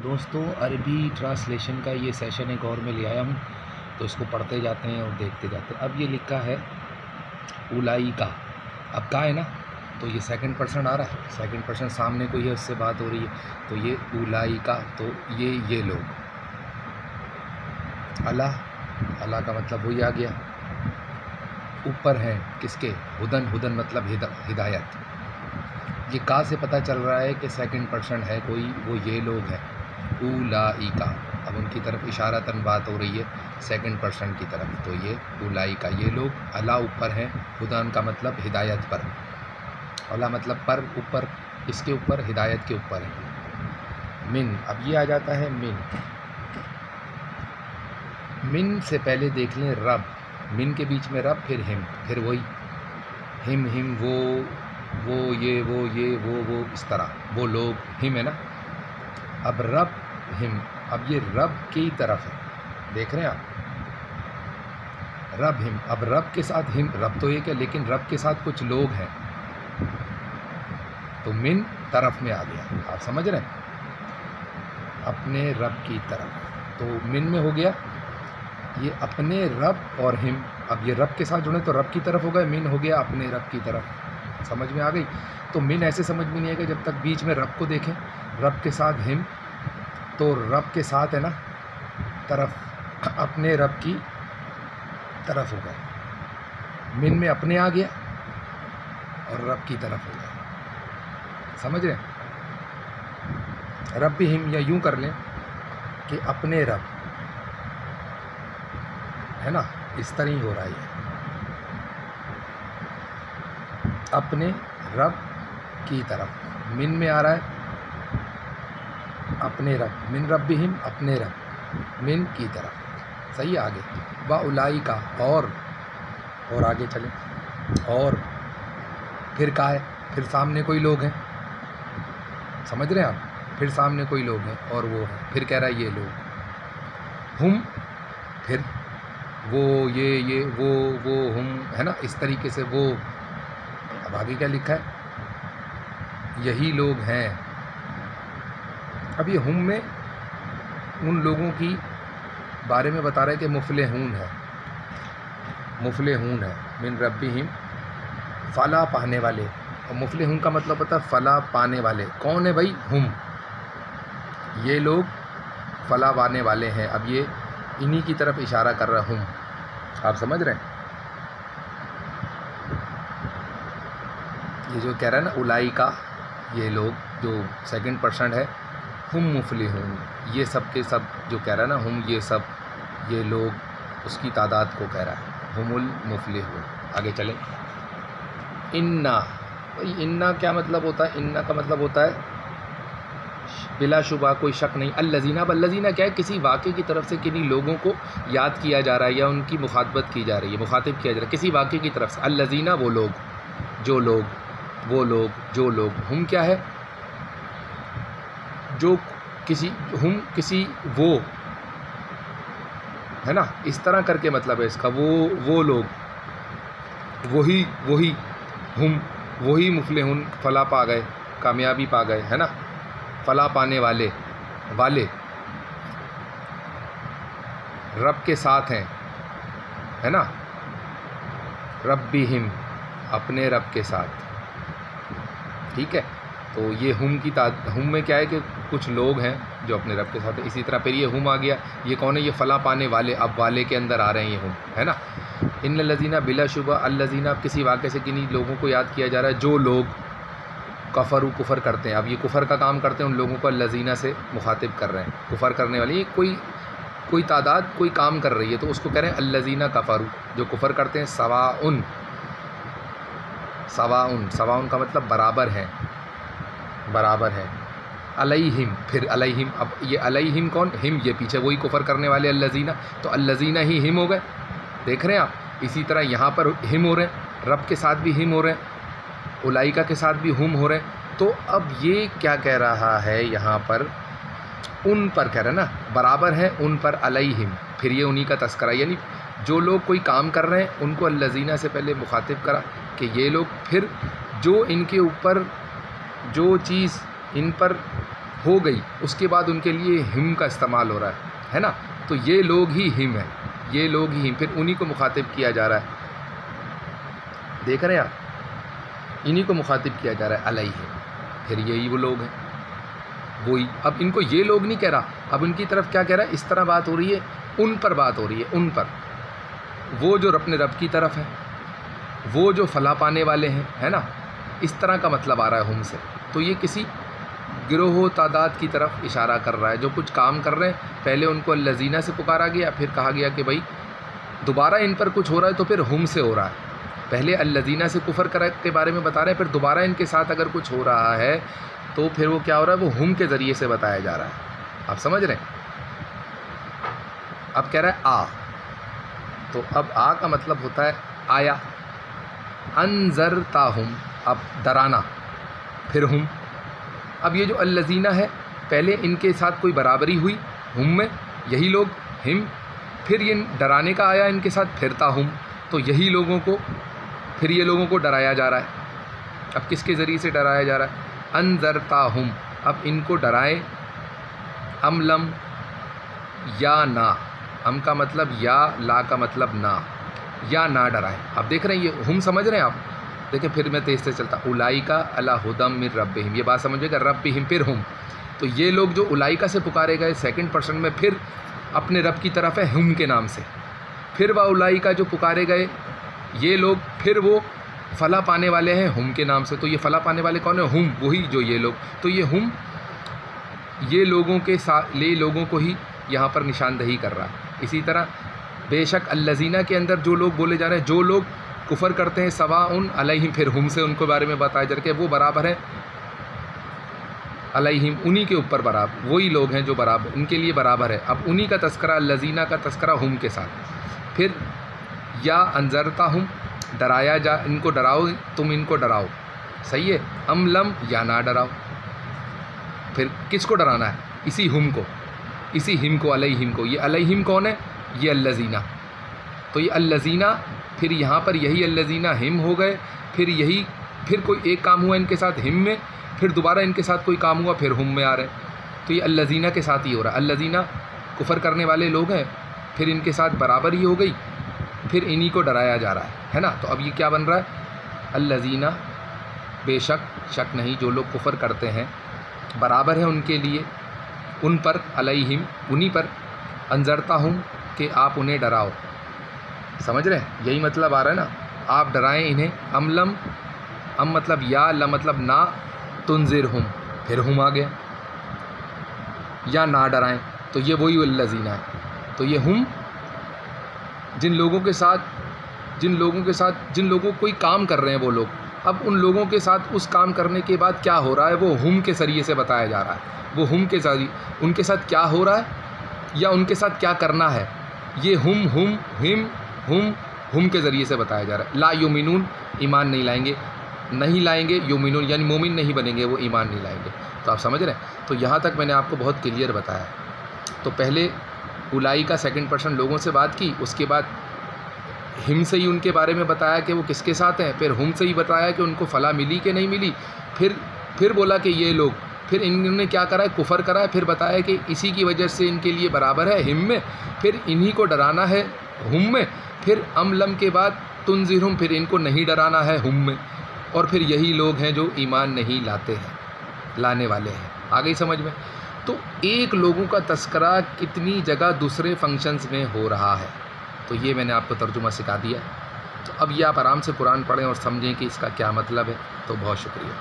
دوستوں عربی ٹرانسلیشن کا یہ سیشن ایک اور میں لے آیا ہوں، تو اس کو پڑھتے جاتے ہیں اور دیکھتے جاتے ہیں۔ اب یہ لکھا ہے اولائکا، اب کا ہے نا، تو یہ سیکنڈ پرسن آ رہا ہے، سیکنڈ پرسن سامنے کوئی ہے، اس سے بات ہو رہی ہے، تو یہ اولائکا، تو یہ لوگ، اللہ کا مطلب وہی آ گیا، اوپر ہیں کس کے، ہدن مطلب ہدایت۔ یہ کا سے پتہ چل رہا ہے کہ سیکنڈ پرسن ہے کوئی، وہ یہ لوگ ہیں اولائکا، اب ان کی طرف اشارتاً بات ہو رہی ہے سیکنڈ پرسن کی طرف، تو یہ اولائکا، یہ لوگ، اللہ اوپر ہیں، ہدن کا مطلب ہدایت پر، اللہ مطلب پر، اوپر، اس کے اوپر، ہدایت کے اوپر ہے۔ من، اب یہ آ جاتا ہے من سے پہلے دیکھ لیں رب، من کے بیچ میں رب، پھر ہم، پھر وہی ہم وہ یہ اس طرح، وہ لوگ، ہم ہے نا، اب رب ہم، اب یہ رب کی طرف ہے، دیکھ رہے ہیں آپ، رب ہم، اب رب کے ساتھ ہم، رب تو ایک ہے لیکن رب کے ساتھ کچھ لوگ ہیں، تو من طرف میں آ گیا، آپ سمجھ رہے ہیں، اپنے رب کی طرف، تو من میں ہو گیا یہ اپنے رب اور ہم، اب یہ رب کے ساتھ جڑے تو رب کی طرف ہو گئے، من ہو گیا اپنے رب کی طرف، سمجھ میں آ گئی۔ تو من ایسے سمجھ میں نہیں آئے گا جب تک بیچ میں رب کو دیکھیں، رب کے ساتھ ہم، تو رب کے ساتھ ہے نا طرف، اپنے رب کی طرف ہو گئے، من میں اپنے آ گیا اور رب کی طرف ہو گیا، سمجھ رہے ہیں، رب بھی ہم، یا یوں کر لیں کہ اپنے رب ہے نا، اس طرح ہی ہو رہا ہے، اپنے رب کی طرف، من میں آ رہا ہے اپنے رب، من رب بھی ہم، اپنے رب، من کی طرف، صحیح ہے، آگے با اولائکا، اور آگے چلیں، اور پھر کا ہے، پھر سامنے کوئی لوگ ہیں، سمجھ رہے ہیں آپ، پھر سامنے کوئی لوگ ہیں اور وہ ہے، پھر کہہ رہا ہے یہ لوگ، ہم، پھر وہ یہ وہ ہم ہے نا، اس طریقے سے وہ، اب آگے کیا لکھا ہے، یہی لوگ ہیں، اب یہ ہم میں ان لوگوں کی بارے میں بتا رہے کہ مفلحون ہے، من ربہم، فلاح پانے والے، اور مفلحون کا مطلب ہوتا ہے فلاح پانے والے، کون ہے بھائی، ہم، یہ لوگ فلاح پانے والے ہیں، اب یہ انہی کی طرف اشارہ کر رہا ہوں، آپ سمجھ رہے ہیں، یہ جو کہہ رہا ہے نا اولائکا، یہ لوگ جو سیکنڈ پرسن ہے، ہم مفلحون، یہ سب کے سب جو کہہ رہا ہے نا، ہم، یہ سب، یہ لوگ، اس کی تعداد کو کہہ رہا ہے، ہم المفلحون۔ آگے چلیں، انا کیا مطلب ہوتا ہے، انا کا مطلب ہوتا ہے بلا شبہ، کوئی شک نہیں، الذین، اب الذین کیا ہے، کسی واقعے کی طرف سے کنہیں لوگوں کو یاد کیا جا رہا ہے یا ان کی مخاطبت کی جا رہی ہے، مخاطب کیا جا رہا ہے کسی واقعے کی طرف سے، الذین، وہ لوگ، جو لوگ، ہم کیا ہے، جو کسی وہ ہے نا، اس طرح کر کے مطلب ہے اس کا، وہ لوگ، وہی ہم، وہی مفلحون، فلاح پا گئے، کامیابی پا گئے، ہے نا، فلاح پانے والے رب کے ساتھ ہیں، ہے نا، ربہم، اپنے رب کے ساتھ، ٹھیک ہے، تو یہ ہم میں کیا ہے کہ کچھ لوگ ہیں جو اپنے رب کے ساتھ ہیں، اسی طرح پھر یہ ہم آ گیا، یہ کون ہے، یہ فلاح پانے والے، اب والے کے اندر آ رہے ہیں یہ ہم، ہے نا، ان الذین، بلا شبہ، الذین، اب کسی واقعے سے کنہیں لوگوں کو یاد کیا جا رہا ہے جو لوگ کفر کرتے ہیں، اب یہ کفر کا کام کرتے ہیں، ان لوگوں کو الذین سے مخاطب کر رہے ہیں، کفر کرنے والے، یہ کوئی تعداد کوئی کام کر رہی ہے تو اس کو کہہ رہے ہیں الذین کفروا، جو کفر کرتے ہیں، سواء کا مطلب برابر ہے، علیہم، پھر علیہم، اب یہ علیہم کون، ہم، یہ پیچھے وہی کفر کرنے والے الذین، تو الذین ہی ہم ہو گئے، دیکھ رہے ہیں آپ، اسی طرح یہاں پر ہم ہو رہے ہیں، رب کے ساتھ بھی ہم ہو رہے ہیں، اولائکا کے ساتھ بھی ہم ہو رہے ہیں، تو اب یہ کیا کہہ رہا ہے یہاں پر، ان پر کہہ رہا ہے نا، برابر ہے ان پر، علیہم، پھر یہ انہی کا تذکرہ، یعنی جو لوگ کوئی کام کر رہے ہیں ان کو الذین سے پہلے مخاطب کرا کہ یہ لوگ، پھر جو ان کے اوپر جو چیز ان پر ہو گئی، اس کے بعد ان کے لیے ہم کا استعمال ہو رہا ہے نا، تو یہ لوگ ہی ہم ہیں، یہ لوگ ہی ہم، پھر انہی کو مخاطب کیا جا رہا ہے، دیکھ رہے ہیں آپ، انہی کو مخاطب کیا جا رہا ہے علیہم، پھر یہی وہ لوگ ہیں وہی. اب ان کو یہ لوگ نہیں کہہ رہا، اب ان کی طرف کیا کہہ رہا ہے، اس طرح بات ہو رہی ہے، ان پر بات ہو رہی ہے، ان پر، وہ جو اپنے رب کی طرف ہے، وہ جو فلاح پانے والے ہیں، ہے نا، اس طرح کا مطلب آ رہا ہے ہم سے. تو یہ کسی گروہ و تعداد کی طرف اشارہ کر رہا ہے جو کچھ کام کر رہے ہیں. پہلے ان کو الذین سے پکارا گیا، پھر کہا گیا کہ بھائی دوبارہ ان پر کچھ ہو رہا ہے تو پھر ہم سے ہو رہا ہے. پہلے الذین سے کفر کے بارے میں بتا رہے ہیں، پھر دوبارہ ان کے ساتھ اگر کچھ ہو رہا ہے تو پھر وہ کیا ہو رہا ہے، وہ ہم کے ذریعے سے بتایا جا رہا ہے. آپ سمجھ رہے ہیں؟ اب کہہ رہا ہے آ، تو اب آ کا مطلب ہوتا ہے آیا. انذرتاہم، اب ڈرانا، پھر ہم. اب یہ جو الذین ہے، پہلے ان کے ساتھ کوئی برابری ہوئی ہم میں، یہی لوگ ہم، پھر یہ ڈرانے کا آیا ان کے ساتھ، پھر تاہم، تو یہی لوگوں کو، پھر یہ لوگوں کو ڈرایا جا رہا ہے. اب کس کے ذریعے سے ڈرایا جا رہا ہے؟ انذرتاہم، اب ان کو ڈرائیں، ام لم، یا نہ، ام کا مطلب یا، لا کا مطلب نہ، یا نہ ڈرائیں. اب دیکھ رہے ہیں یہ ہم سمجھ رہے ہیں آپ؟ دیکھیں پھر میں تیز سے چلتا، اولئک علی ھدی من ربہم، یہ بات سمجھے گا، ربہم پھر ہم، تو یہ لوگ جو اولئک سے پکارے گئے سیکنڈ پرسن میں، پھر اپنے رب کی طرف ہے ہم کے نام سے. پھر وہ اولئک جو پکارے گئے یہ لوگ، پھر وہ فلاح پانے والے ہیں ہم کے نام سے. تو یہ فلاح پانے والے کون ہیں؟ ہم، وہی جو یہ لوگ. تو یہ ہم یہ لوگوں کے ساتھ، لے لوگوں کو ہی یہاں پر نشاندہی کر رہا ہے. اسی طرح بے شک الذین کے اندر جو لوگ بولے جا رہے ہیں، جو لوگ کفر کرتے ہیں، سواء علیہم، پھر ہم سے ان کے بارے میں بتایا جا رہا ہے کہ وہ برابر ہیں، علیہم انہی کے اوپر برابر، وہی لوگ ہیں جو برابر، ان کے لیے برابر ہے. اب انہی کا تذکرہ، الذین کا تذکرہ ہم کے ساتھ. پھر یا انذرتاہم، ڈرایا جا، ان کو ڈراؤ، تم ان کو ڈراؤ، صحیح ہے. ام لم، یا نہ ڈراؤ. پھر کس کو ڈرانا ہے؟ اسی ہم کو، اسی ہم کو، علیہم کو. یہ علیہم کون ہے؟ یہ الذین. تو یہ الذین، پھر یہاں پر یہی الذین ہم ہو گئے، پھر یہی، پھر کوئی ایک کام ہوا ان کے ساتھ ہم میں، پھر دوبارہ ان کے ساتھ کوئی کام ہوا، پھر ہم میں آ رہے ہیں. تو یہ الذین کے ساتھ ہی ہو رہا ہے. الذین کفر کرنے والے لوگ ہیں، پھر ان کے ساتھ برابر ہی ہو گئی، پھر انہی کو ڈرایا جا رہا ہے نا. تو اب یہ کیا بن رہا ہے؟ الذین، بے شک، شک نہیں، جو لوگ کفر کرتے ہیں برابر ہے ان کے لیے، ان پر، علیہم انہی پر، انذرتاہم کہ آپ انہیں ڈراؤ. سمجھ رہے ہیں؟ یہی مطلب آ رہا ہے نا، آپ ڈرائیں انہیں. ام لم، ام مطلب یا، لا مطلب نہ، تنذرہم، پھر ہم آ گیا، یا نہ ڈرائیں. تو یہ وہی الذین ہے. تو یہ ہم جن لوگوں کے ساتھ، جن لوگوں کوئی کام کر رہے ہیں وہ لوگ، اب ان لوگوں کے ساتھ اس کام کرنے کے بعد کیا ہو رہا ہے، وہ ہم کے ذریعے سے بتایا جا رہا ہے. وہ ہم کے ذریعے ان کے ساتھ کیا ہو رہا ہے یا ان کے ساتھ کیا کرنا ہے، یہ ہم کے ذریعے سے بتایا جا رہا ہے. لا یؤمنون، ایمان نہیں لائیں گے، یؤمنون یعنی مومن نہیں بنیں گے، وہ ایمان نہیں لائیں گے. تو آپ سمجھ رہے ہیں؟ تو یہاں تک میں نے آپ کو بہت کلیئر بتایا. تو پہلے اولئک کا سیکنڈ پرسن لوگوں سے بات کی، اس کے بعد ہم سے ہی ان کے بارے میں بتایا کہ وہ کس کے ساتھ ہیں، پھر ہم سے ہی بتایا کہ ان کو فلاح ملی کہ نہیں ملی، پھر بولا کہ یہ لوگ، پھر انہوں نے کیا کرا ہے، کفر کرا ہے، پھر بتایا کہ اسی کی وجہ سے ان کے لیے برابر ہے ہم میں، پھر انہی کو ڈرانا ہے ہم میں. پھر ام لم کے بعد تنذرہم، پھر ان کو نہیں ڈرانا ہے ہم میں. اور پھر یہی لوگ ہیں جو ایمان نہیں لاتے ہیں، لانے والے ہیں. آ گئی سمجھ میں؟ تو ایک لوگوں کا تذکرہ کتنی جگہ دوسرے فنکشنز میں ہو رہا ہے. تو یہ میں نے آپ کو ترجمہ سکھا دیا. تو اب یہ آپ آرام سے قرآن پڑھیں اور سمجھیں کہ اس کا کیا مطلب ہے. تو بہت شکریہ.